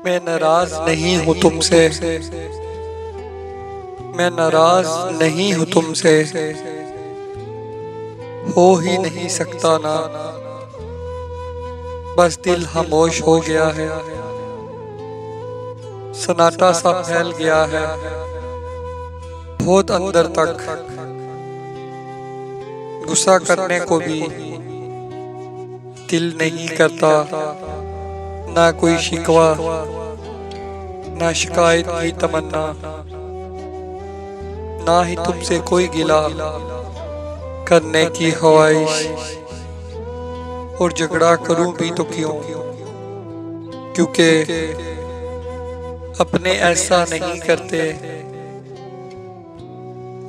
मैं नाराज नहीं हूँ तुमसे, मैं नाराज नहीं हूँ तुमसे, हो ही नहीं सकता ना, बस दिल खामोश हो गया है, सन्नाटा सा फैल गया है बहुत अंदर तक। गुस्सा करने को भी दिल नहीं करता, ना कोई शिकवा ना शिकायत की तमन्ना, ना ही तुमसे कोई गिला करने की ख्वाहिश। और झगड़ा करूं भी तो क्यों, क्योंकि अपने ऐसा नहीं करते,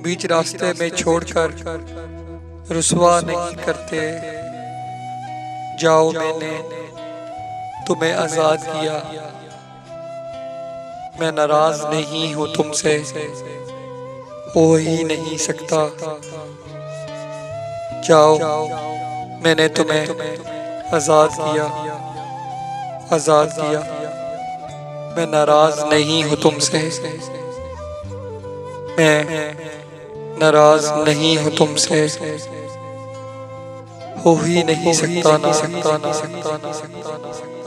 बीच रास्ते में छोड़कर रुसवा नहीं करते। जाओ मैंने तुम्हें आजाद किया, मैं नाराज नहीं हूँ तुमसे, हो ही नहीं सकता। जाओ मैंने तुम्हें आजाद किया, आजाद किया, मैं नाराज नहीं हूँ तुमसे, मैं नाराज नहीं हूँ तुमसे, हो ही नहीं सकता ना सकता ना सकता ना सकता ना सकता।